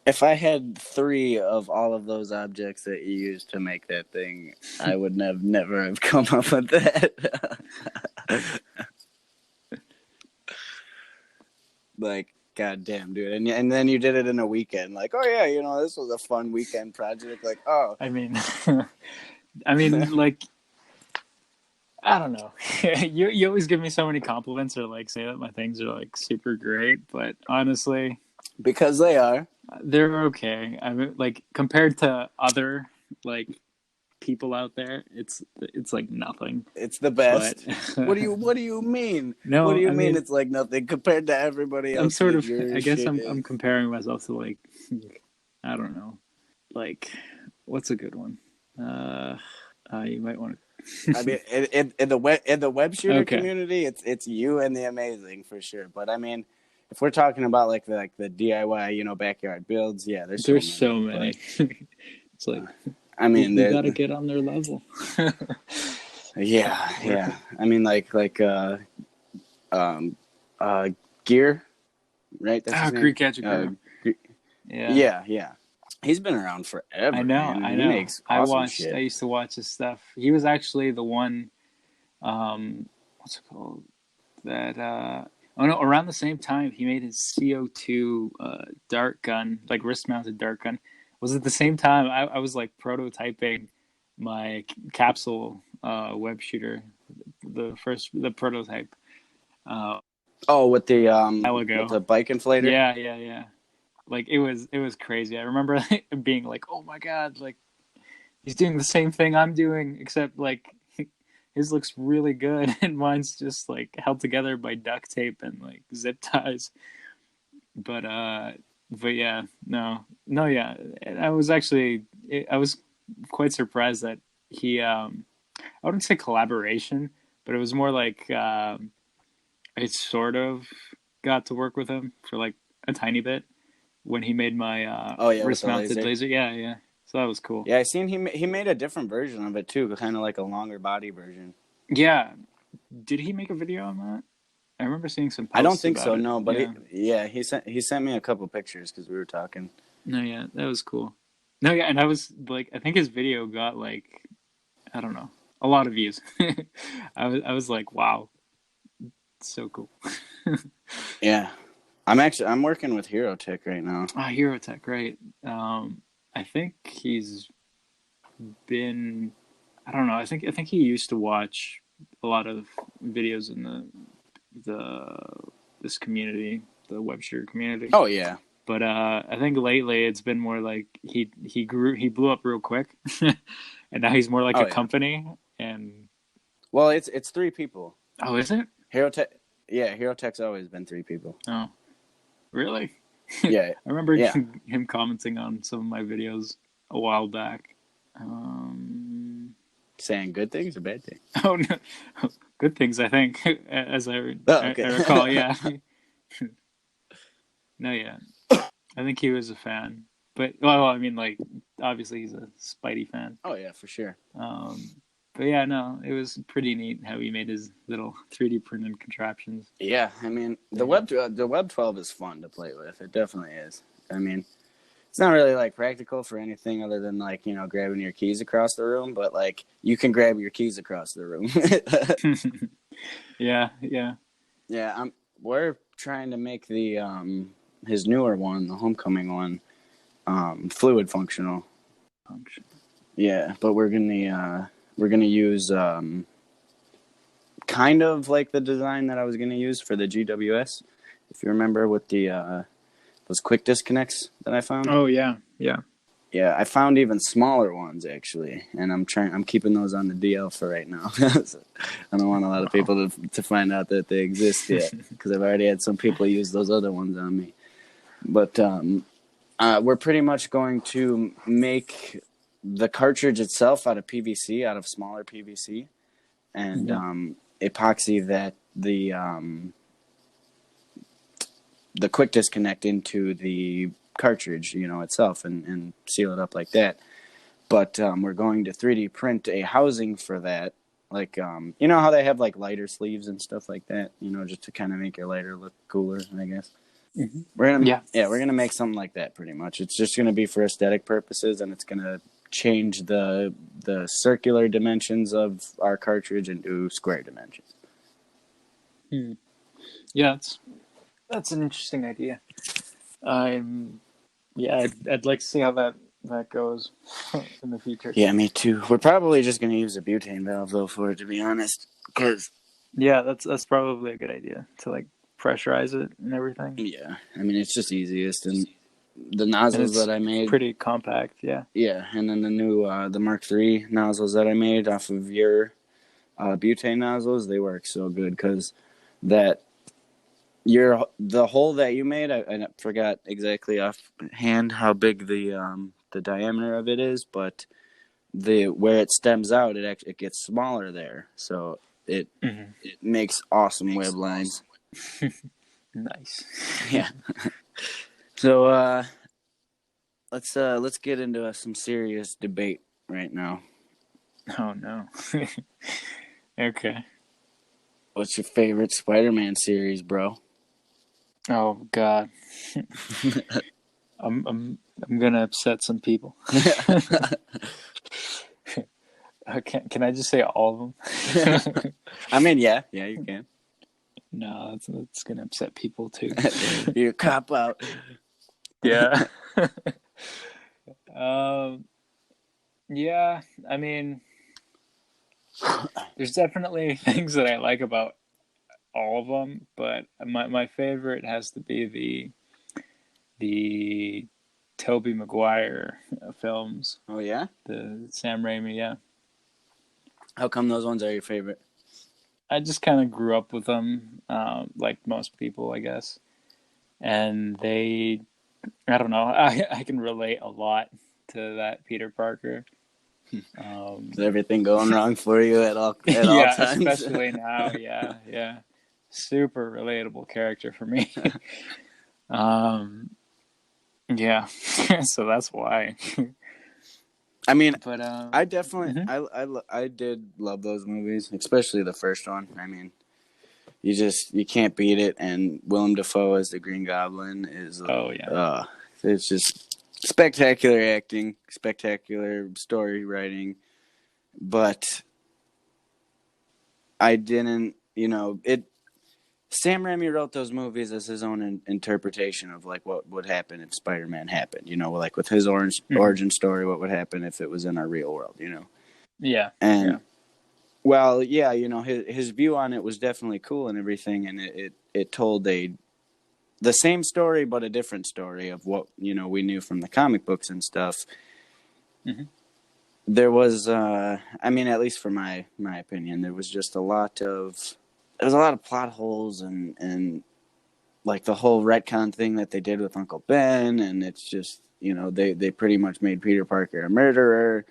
If I had 3 of all of those objects that you used to make that thing, I would never have come up with that. Like, goddamn, dude. And then you did it in a weekend. Like, oh yeah, this was a fun weekend project. Like, oh. I mean, like, I don't know. You always give me so many compliments or like say that my things are like super great, but honestly, Because they are. they're okay. I mean, like compared to other like people out there, it's like nothing. It's the best. But What do you mean? What do no, you I mean mean, it's like nothing compared to everybody I'm else sort that of. your I guess shit I'm is? comparing myself to like I don't know, like what's a good one? You might want to. I mean, in the web shooter Okay, community, it's you and the amazing for sure. But I mean, if we're talking about like the DIY, backyard builds, yeah, there's so there's many. so But many. It's like I mean, you got to get on their level. yeah. I mean, um, Gear, right? That's his name. Greek Gadget. Yeah, Yeah. He's been around I forever, know. man, and I he know. makes awesome shit. I used to watch his stuff. He was actually the one. What's it called? That. Oh no! Around the same time, he made his CO2 dart gun, like wrist-mounted dart gun. Was it the same time I was like prototyping my capsule web shooter, the prototype. Oh, with While ago. the bike inflator. Yeah. Like it was crazy. I remember being like, "Oh my god!" Like he's doing the same thing I'm doing, except like his looks really good, and mine's just like held together by duct tape and like zip ties. But yeah, yeah. I was quite surprised that he I wouldn't say collaboration, but it was more like I sort of got to work with him for like a tiny bit when he made my Oh yeah, with wrist the mounted laser. laser. Yeah. So that was cool. Yeah, I seen he made a different version of it too, kind of like a longer body version. Yeah. Did he make a video on that? I remember seeing some I don't posts think about so, it. no, but Yeah. he sent me a couple pictures because we were talking. No, yeah, that was cool. No, yeah, and I was like, I think his video got like, I don't know, a lot of views. I was like, wow, so cool. Yeah, I'm working with Hero Tech right now. Hero Tech, right? I think he's been, I don't know. I think he used to watch a lot of videos in the this community, the web shooter community. Oh yeah. But I think lately it's been more like he blew up real quick, and now he's more like a company. And well, it's 3 people. Oh, is it? Hero Tech? Yeah, Hero Tech's always been 3 people. Oh, really? Yeah. I remember him commenting on some of my videos a while back. Saying good things or bad things? Oh no, good things. I think, as I okay. I recall, yeah. No, yeah. I think he was a fan, but well, I mean, like obviously he's a Spidey fan. Oh yeah, for sure. But yeah, no, it was pretty neat how he made his little 3D printed contraptions. Yeah, I mean the Web 12 is fun to play with. It definitely is. I mean, it's not really like practical for anything other than like grabbing your keys across the room, but like you can grab your keys across the room. Yeah, yeah. Yeah, we're trying to make the his newer one, the Homecoming one, fluid functional. Function. Yeah, but we're gonna use kind of like the design that I was gonna use for the GWS. If you remember with the those quick disconnects that I found. Oh yeah, yeah. Yeah, I found even smaller ones actually, and I'm keeping those on the DL for right now. So I don't want a lot of Wow. people to find out that they exist yet, because I've already had some people use those other ones on me. But we're pretty much going to make the cartridge itself out of PVC, out of smaller PVC, and epoxy that the quick disconnect into the cartridge, itself, and seal it up like that. But we're going to 3D print a housing for that. Like, you know how they have like lighter sleeves and stuff like that, just to kind of make your lighter look cooler, I guess. Mm-hmm. We're Yeah. gonna make something like that pretty much. It's just gonna be for aesthetic purposes, and it's gonna change the circular dimensions of our cartridge into square dimensions. Yeah, that's an interesting idea. I'd like to see how that goes in the future. Yeah, me too. We're probably just gonna use a butane valve though for it, to be honest, because Yeah, that's probably a good idea to like pressurize it and everything. yeah, I mean it's just easiest, and the And nozzles it's that I made. pretty compact, yeah. Yeah, and then the new the Mark III nozzles that I made off of your butane nozzles, they work so good because that the hole that you made, I forgot exactly offhand how big the diameter of it is, but the where it stems out, it gets smaller there, so it it makes awesome web lines. Nice. Yeah. So let's get into some serious debate right now. Oh no. Okay. What's your favorite Spider-Man series, bro? Oh God. I'm gonna upset some people. Can I just say all of them? I mean, yeah, you can. No, that's gonna upset people too. You cop out. Yeah. um. Yeah. I mean, there's definitely things that I like about all of them, but my favorite has to be the Tobey Maguire films. Oh yeah? The Sam Raimi, yeah. How come those ones are your favorite? I just kind of grew up with them, like most people, I guess. And I don't know, I can relate a lot to that Peter Parker. Is everything going wrong for you at all Yeah, times? especially now. Yeah. Super relatable character for me. Yeah, so that's why. I mean, But I definitely I did love those movies, especially the first one. I mean, you can't beat it, and Willem Dafoe as the Green Goblin is oh yeah, it's just spectacular acting, spectacular story writing, but I didn't, it. Sam Raimi wrote those movies as his own interpretation of like what would happen if Spider-Man happened. Like with his origin story, what would happen if it was in our real world. yeah, And yeah. well, yeah, his view on it was definitely cool and everything, and it told the same story but a different story of what we knew from the comic books and stuff. Mm-hmm. There was, I mean, at least for my opinion, there was just a lot of plot holes and like the whole retcon thing that they did with Uncle Ben, and it's just they pretty much made Peter Parker a murderer,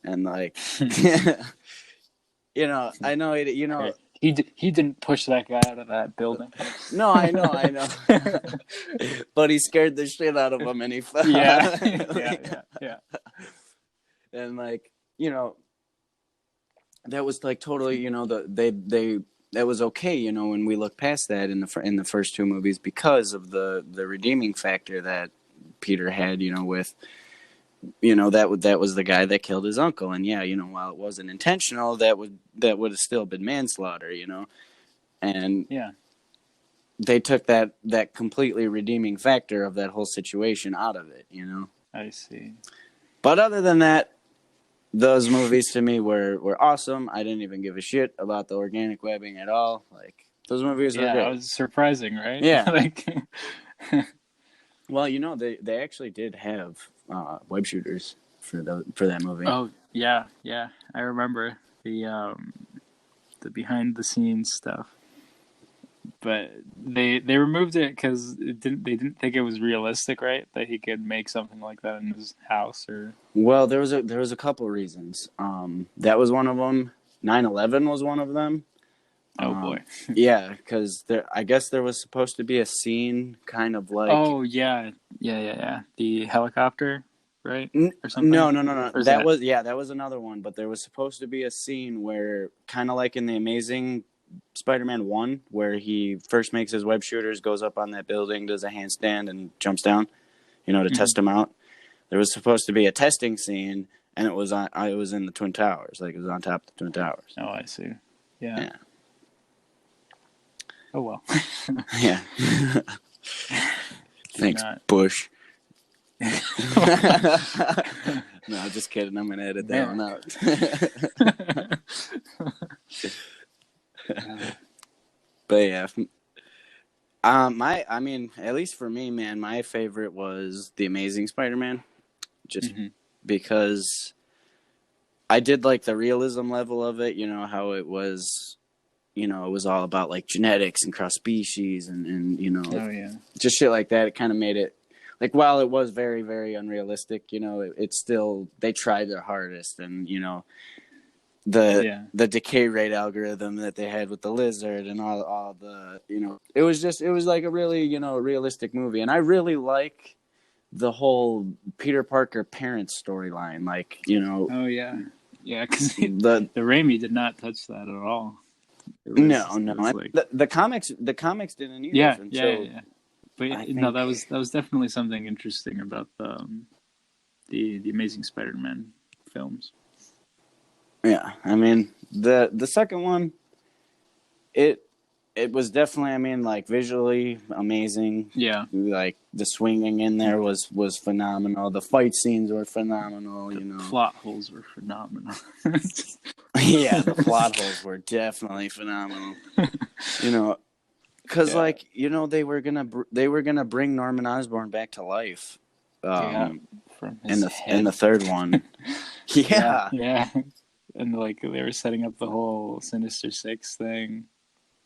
and like I know it. He didn't push that guy out of that building. No, I know. But he scared the shit out of him, and he fell. Yeah. And like that was like totally they that was okay when we look past that in the first two movies because of the redeeming factor that Peter had with that was the guy that killed his uncle, and while it wasn't intentional, that would have still been manslaughter. and Yeah, they took that completely redeeming factor of that whole situation out of it, you know. I see. But other than that, those movies to me were awesome. I didn't even give a shit about the organic webbing at all. Like, those movies were Yeah, it great. was surprising, right? Yeah. Like, Well, you know, they actually did have web shooters for that movie. oh yeah, yeah, I remember the behind the scenes stuff, but they removed it because they didn't think it was realistic, right? That he could make something like that in his house or. Well, there was a couple reasons. That was one of them. 9/11 was one of them. Oh boy. Yeah, because I guess there was supposed to be a scene, kind of like. Oh yeah, yeah. The helicopter, right, or something. No. Or is That was another one. But there was supposed to be a scene where, kind of like in the Amazing Spider-Man 1, where he first makes his web shooters, goes up on that building, does a handstand, and jumps down, you know, to test them out. There was supposed to be a testing scene, and it was in the Twin Towers, like it was on top of the Twin Towers. Oh, I see. Yeah. Yeah. Oh well. Yeah. Thanks, Bush. No, I'm just kidding. I'm gonna edit that one out. But yeah, I mean, at least for me, man, my favorite was The Amazing Spider-Man, just because I did like the realism level of it. You know how it was. You know, it was all about like genetics and cross species and you know, just shit like that. It kind of made it like, while it was very, very unrealistic, you know, it still, they tried their hardest. And, you know, the decay rate algorithm that they had with the lizard and all the, you know, it was like a really, you know, realistic movie. And I really like the whole Peter Parker parents storyline. Like, you know. Oh yeah. Yeah, because the Raimi did not touch that at all. No. Like, the comics didn't either. Yeah. But that was definitely something interesting about the Amazing Spider-Man films. Yeah, I mean the second one, it was definitely, I mean, like, visually amazing. Yeah, like the swinging in there was phenomenal. The fight scenes were phenomenal. You know, plot holes were phenomenal. Yeah, the plot holes were definitely phenomenal. You know, because like, you know, they were gonna bring Norman Osborn back to life. From his in the third one. yeah, and like they were setting up the whole Sinister Six thing.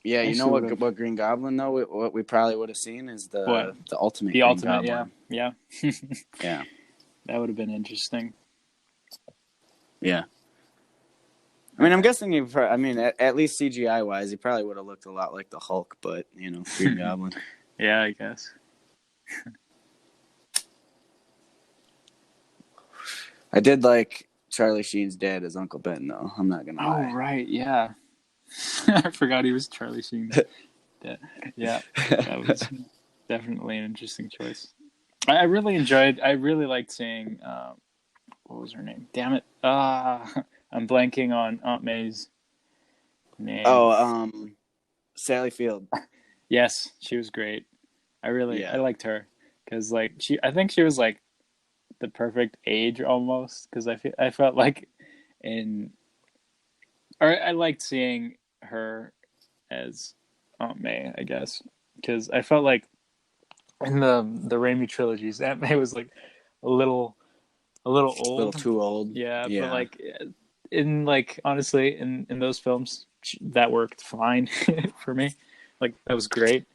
Yeah, you know what Green Goblin, though, what we probably would have seen is the ultimate. The Green ultimate, Goblin. yeah. Yeah. That would have been interesting. Yeah. I mean, I'm guessing at least CGI wise, he probably would have looked a lot like the Hulk, but, you know, Green Goblin. Yeah, I guess. I did like Charlie Sheen's dad as Uncle Ben, though. I'm not gonna lie. Oh right, yeah. I forgot he was Charlie Sheen's dad. Yeah, that was definitely an interesting choice. I really liked seeing what was her name? Damn it. I'm blanking on Aunt May's name. Oh, Sally Field. Yes, she was great. I liked her because like I think she was like the perfect age almost, because I felt like I liked seeing her as Aunt May, I guess, because I felt like in the Raimi trilogies, Aunt May was like a little old, a little too old. Yeah. But like honestly in those films that worked fine for me. Like that was great,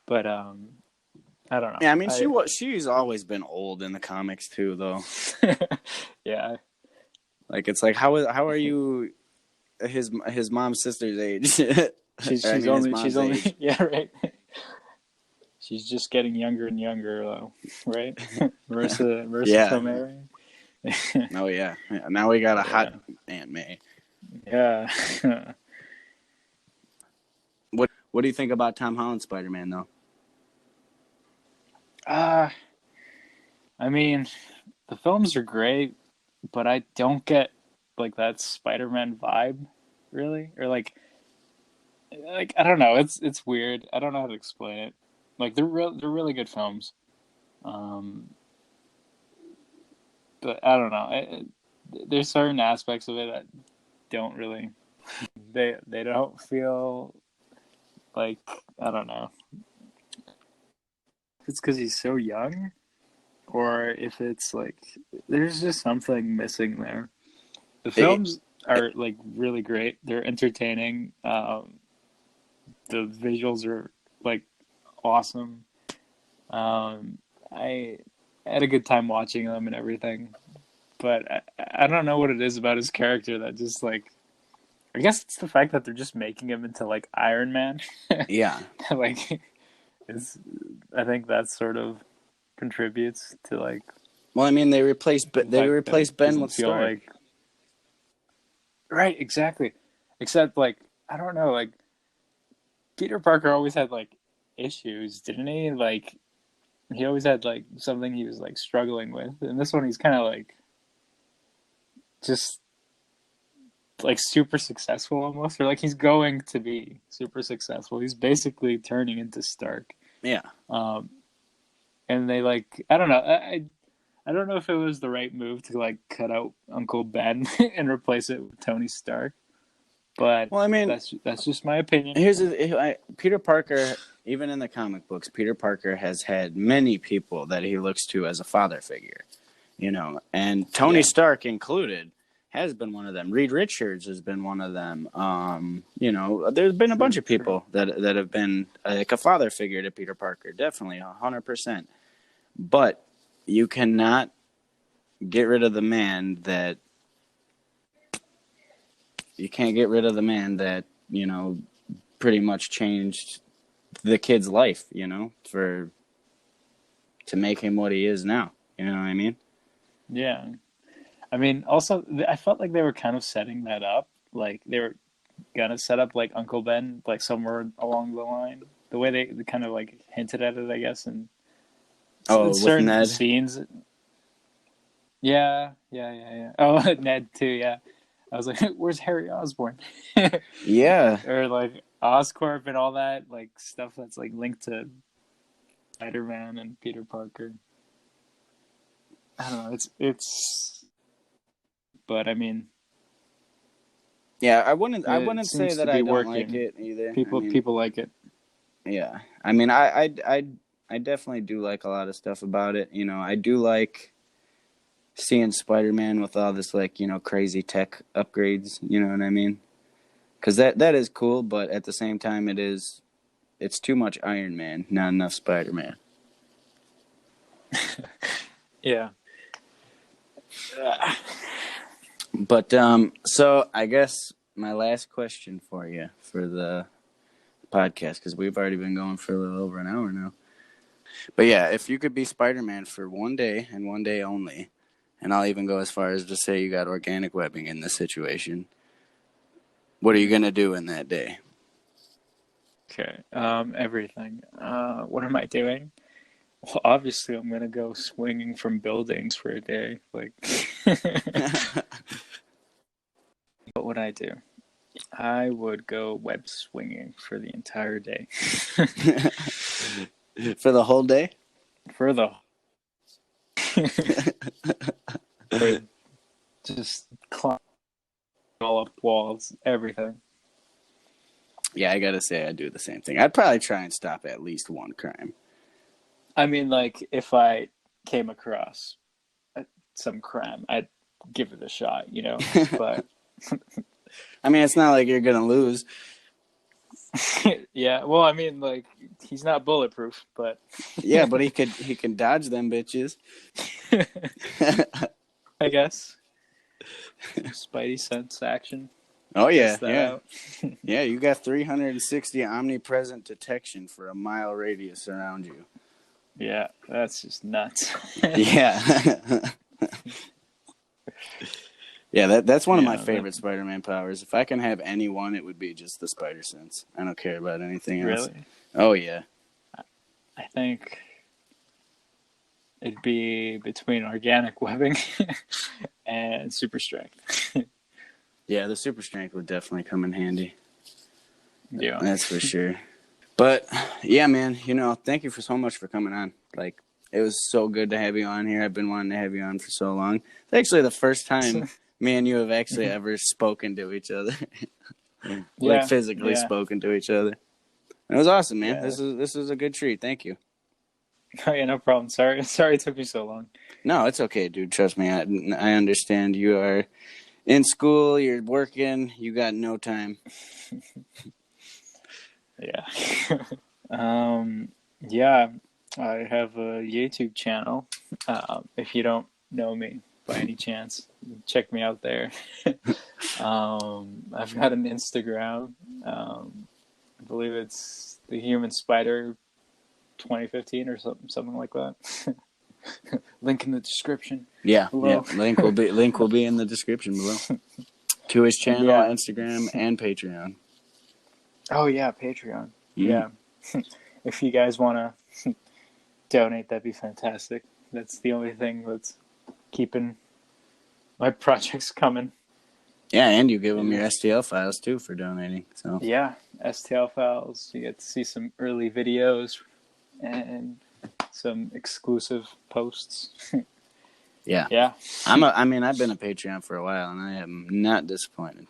but I don't know. Yeah, I mean, she's always been old in the comics too, though. Yeah. Like, it's like, how are you his mom's sister's age? she's only yeah, right. She's just getting younger and younger, though, right? Marissa Tomei. Oh yeah. Now we got a hot Aunt May. Yeah. What do you think about Tom Holland's Spider-Man, though? I mean, the films are great, but I don't get like that Spider-Man vibe, really, or like like I don't know. It's weird. I don't know how to explain it. Like they're really good films. Um, but I don't know. There's certain aspects of it that don't really. They don't feel like I don't know. If it's because he's so young, or if it's like there's just something missing there. The It, films are like really great. They're entertaining. The visuals are like awesome. Um, I had a good time watching them and everything, but I don't know what it is about his character that just like I guess it's the fact that they're just making him into like Iron Man. yeah. Like it's I think that sort of contributes to like Well, I mean, the they fact that replaced it Ben doesn't with feel Stark. like right, exactly. Except like I don't know, like Peter Parker always had like issues, didn't he? Like he always had like something he was like struggling with. And this one he's kind of like just like super successful almost or like he's going to be super successful. He's basically turning into Stark. Yeah. Um and they like I don't know. I don't know if it was the right move to like cut out Uncle Ben and replace it with Tony Stark, but Well, I mean, that's just my opinion. Peter Parker. Even in the comic books, Peter Parker has had many people that he looks to as a father figure, and Tony Yeah, Stark included has been one of them. Reed Richards has been one of them. There's been a bunch true, of true. people that have been like a father figure to Peter Parker, definitely 100%. But you cannot get rid of the man that you can't get rid of the man that pretty much changed the kid's life, for to make him what he is now. You know what I mean? Yeah, I mean, also I felt like they were kind of setting that up. Like they were gonna set up like Uncle Ben like somewhere along the line. The way they kind of like hinted at it, I guess, and in Oh, with certain Ned. scenes. Yeah. Oh, Ned too. Yeah, I was like, "Where's Harry Osborn?" Yeah, Or like Oscorp and all that like stuff that's like linked to Spider-Man and Peter Parker. I don't know. It's but I mean, yeah. I it wouldn't say seems to that be I don't like working. it either. I mean, People like it. yeah. I mean, I definitely do like a lot of stuff about it. I do like seeing Spider-Man with all this like crazy tech upgrades. You know what I mean? Because that is cool, but at the same time, it's too much Iron Man, not enough Spider-Man. Yeah. But so I guess my last question for you for the podcast, because we've already been going for a little over an hour now. But yeah, if you could be Spider-Man for one day and one day only, and I'll even go as far as to say you got organic webbing in this situation, what are you gonna do in that day? Okay. Everything. What am I doing? Well, obviously, I'm gonna go swinging from buildings for a day. Like, what would I do? I would go web swinging for the entire day. For the whole day? For the or just climb all up walls, everything. Yeah, I gotta say I do the same thing. I'd probably try and stop at least one crime. I mean, like if I came across some crime, I'd give it a shot, you know. But I mean, it's not like you're gonna lose. yeah, well, I mean, like he's not bulletproof, but Yeah, but he can dodge them bitches. I guess Spidey sense action. Oh yeah, Test that yeah. out. Yeah, you got 360 omnipresent detection for a mile radius around you. Yeah, that's just nuts. Yeah. Yeah, that's one of my Yeah, that, favorite Spider-Man powers. If I can have any one, it would be just the spider sense. I don't care about anything else. really. Oh yeah. I think it'd be between organic webbing and super strength. Yeah, the super strength would definitely come in handy. Yeah. That's for sure. But yeah, man, thank you so much for coming on. Like, it was so good to have you on here. I've been wanting to have you on for so long. It's actually the first time me and you have actually ever spoken to each other. Like, Yeah. physically Yeah. spoken to each other. It was awesome, man. Yeah. This is a good treat. Thank you. Oh, yeah, no problem. Sorry it took me so long. No, it's okay, dude. Trust me. I understand. You are in school, you're working, you got no time. Yeah. Yeah, I have a YouTube channel. If you don't know me by any chance, check me out there. I've got an Instagram. I believe it's the Human Spider 2015 or something like that. Link in the description. Yeah, below. yeah. Link will be in the description below. To his channel, Yeah. Instagram, and Patreon. Oh yeah, Patreon. Mm. Yeah. If you guys want to donate, that'd be fantastic. That's the only thing that's keeping my projects coming. Yeah, and you give them your STL files too for donating. So yeah, STL files. You get to see some early videos and some exclusive posts. yeah, Yeah. I've been a Patreon for a while, and I am not disappointed.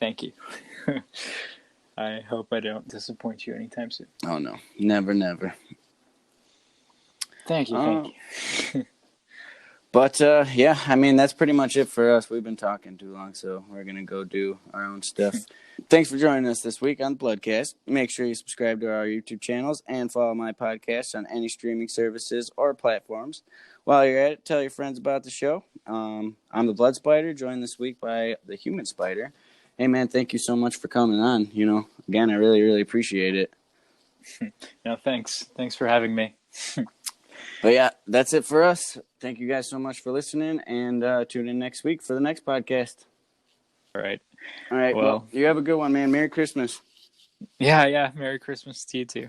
Thank you. I hope I don't disappoint you anytime soon. Oh no, never, never. Thank you. But yeah, that's pretty much it for us. We've been talking too long, so we're gonna go do our own stuff. Thanks for joining us this week on the Bloodcast. Make sure you subscribe to our YouTube channels and follow my podcast on any streaming services or platforms. While you're at it, tell your friends about the show. I'm the Blood Spider, joined this week by the Human Spider. Hey man, thank you so much for coming on. Again, I really, really appreciate it. No, thanks. Thanks for having me. But yeah, that's it for us. Thank you guys so much for listening, and tune in next week for the next podcast. All right. All right. Well, you have a good one, man. Merry Christmas. Yeah. Merry Christmas to you too.